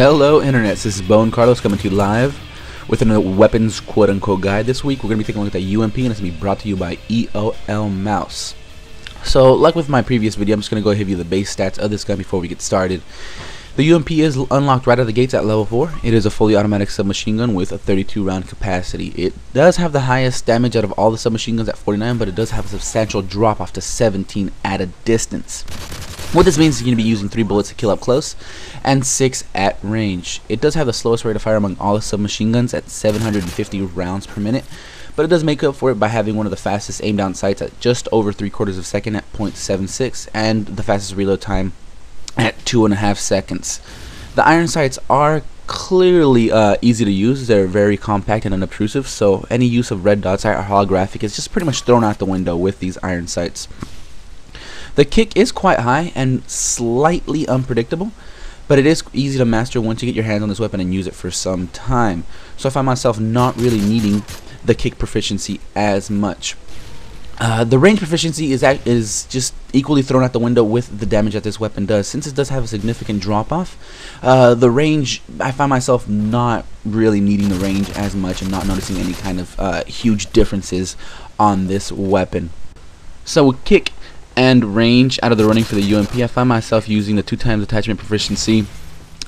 Hello Internet, this is BoneCarlos coming to you live with a weapons quote-unquote guide. This week we're going to be taking a look at the UMP, and it's going to be brought to you by EOL Mouse. So like with my previous video, I'm just going to go ahead and give you the base stats of this gun before we get started. The UMP is unlocked right out of the gates at level 4. It is a fully automatic submachine gun with a 32 round capacity. It does have the highest damage out of all the submachine guns at 49, but it does have a substantial drop off to 17 at a distance. What this means is you're going to be using 3 bullets to kill up close and 6 at range. It does have the slowest rate of fire among all the submachine guns at 750 rounds per minute, but it does make up for it by having one of the fastest aim down sights at just over 3/4 of a second at 0.76 and the fastest reload time at 2.5 seconds. The iron sights are clearly easy to use. They're very compact and unobtrusive, so any use of red dot sight or holographic is just pretty much thrown out the window with these iron sights. The kick is quite high and slightly unpredictable, but it is easy to master once you get your hands on this weapon and use it for some time. So I find myself not really needing the kick proficiency as much. The range proficiency is just equally thrown out the window with the damage that this weapon does. Since it does have a significant drop off, the range, I find myself not really needing the range as much and not noticing any kind of huge differences on this weapon. So with kick and range out of the running for the UMP, I find myself using the 2x attachment proficiency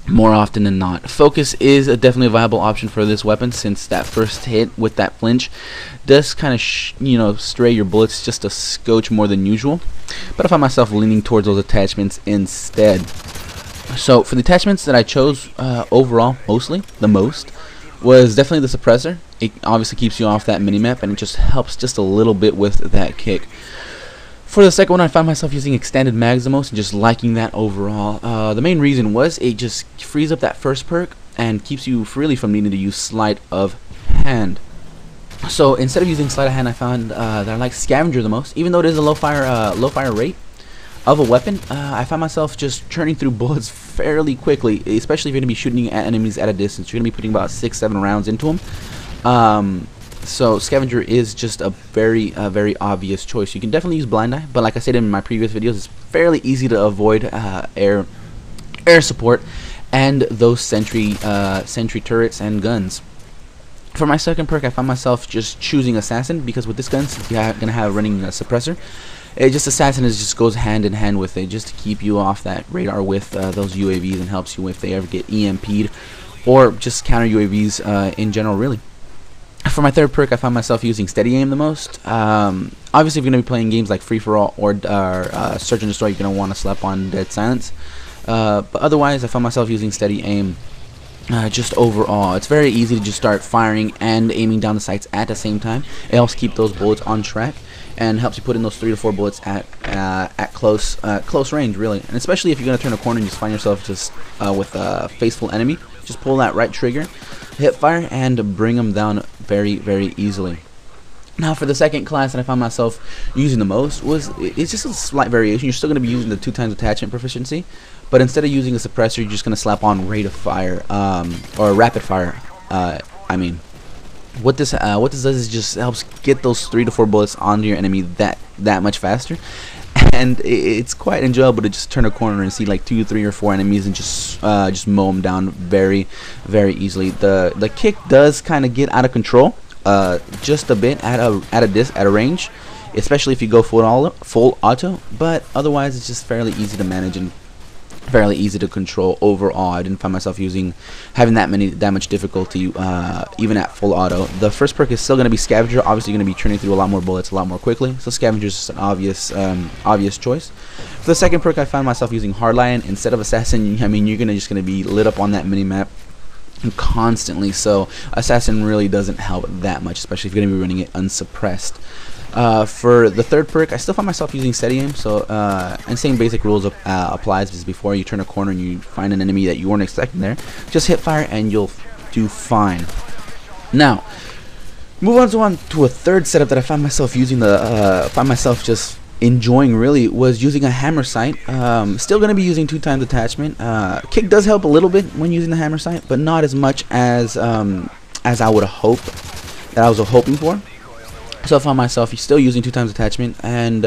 more often than not. Focus is definitely a viable option for this weapon, since that first hit with that flinch does kind of stray your bullets just a scotch more than usual, but I find myself leaning towards those attachments instead. So for the attachments that I chose overall, the most was definitely the suppressor. It obviously keeps you off that minimap, and it just helps just a little bit with that kick. For the second one, I found myself using extended mags the most and just liking that overall. The main reason was it just frees up that first perk and keeps you freely from needing to use sleight of hand. So instead of using sleight of hand, I found that I like Scavenger the most. Even though it is a low fire rate of a weapon, I found myself just churning through bullets fairly quickly, especially if you're going to be shooting at enemies at a distance. You're going to be putting about 6-7 rounds into them. So Scavenger is just a very obvious choice. You can definitely use Blind Eye, but like I said in my previous videos, it's fairly easy to avoid air support and those sentry turrets and guns. For my second perk, I found myself just choosing Assassin, because with this gun, since you're going to have running Suppressor, Assassin just goes hand in hand with it, just to keep you off that radar with those UAVs, and helps you if they ever get EMP'd or just counter UAVs in general, really. For my third perk, I found myself using Steady Aim the most. Obviously, if you're going to be playing games like Free For All or Search and Destroy, you're going to want to slap on Dead Silence. But otherwise, I found myself using Steady Aim just overall. It's very easy to just start firing and aiming down the sights at the same time. It helps keep those bullets on track and helps you put in those 3 to 4 bullets at close range, really. And especially if you're going to turn a corner and just find yourself just with a faceful enemy, just pull that right trigger, hit fire, and bring them down very easily. Now for the second class that I found myself using the most it's just a slight variation. You're still going to be using the 2x attachment proficiency, but instead of using a suppressor, you're just going to slap on rate of fire or rapid fire. I mean, what this does is just helps get those 3 to 4 bullets onto your enemy that much faster. And it's quite enjoyable to just turn a corner and see like 2, 3, or 4 enemies and just mow them down very easily. The kick does kind of get out of control just a bit at a range, especially if you go full auto. But otherwise, it's just fairly easy to manage and fairly easy to control overall. I didn't find myself having that much difficulty even at full auto. The first perk is still going to be Scavenger. Obviously, you're going to be churning through a lot more bullets a lot more quickly, so Scavenger is just an obvious choice. For the second perk, I found myself using Hardline instead of Assassin. I mean, you're just going to be lit up on that minimap constantly, so Assassin really doesn't help that much, especially if you're going to be running it unsuppressed. For the third perk, I still find myself using Steady Aim, so and same basic rules applies as before. You turn a corner and you find an enemy that you weren't expecting there, just hit fire and you'll do fine. Now, move on to a third setup that I found myself using just enjoying really, was using a hammer sight. Still going to be using 2x attachment. Kick does help a little bit when using the hammer sight, but not as much as I would hope that I was hoping for. So I found myself still using 2x attachment, and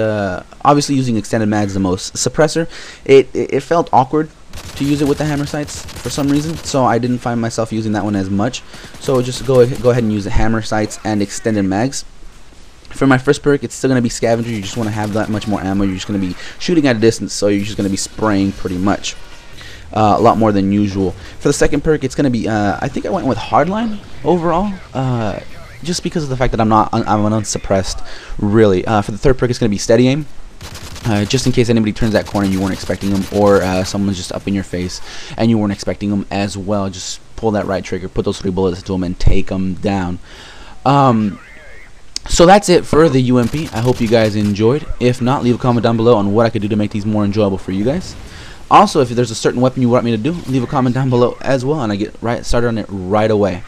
obviously using extended mags the most. Suppressor, it felt awkward to use it with the hammer sights for some reason, so I didn't find myself using that one as much. So just go ahead and use the hammer sights and extended mags. For my first perk, it's still going to be Scavenger. You just want to have that much more ammo. You're just going to be shooting at a distance, so you're just going to be spraying pretty much. A lot more than usual. For the second perk, it's going to be, I think I went with Hardline overall, just because of the fact that I'm unsuppressed, really. For the third perk, it's going to be Steady Aim. Just in case anybody turns that corner you weren't expecting them, or someone's just up in your face and you weren't expecting them as well. Just pull that right trigger, put those 3 bullets into them, and take them down. So that's it for the UMP. I hope you guys enjoyed. If not, leave a comment down below on what I could do to make these more enjoyable for you guys. Also, if there's a certain weapon you want me to do, leave a comment down below as well, and I get started on it right away.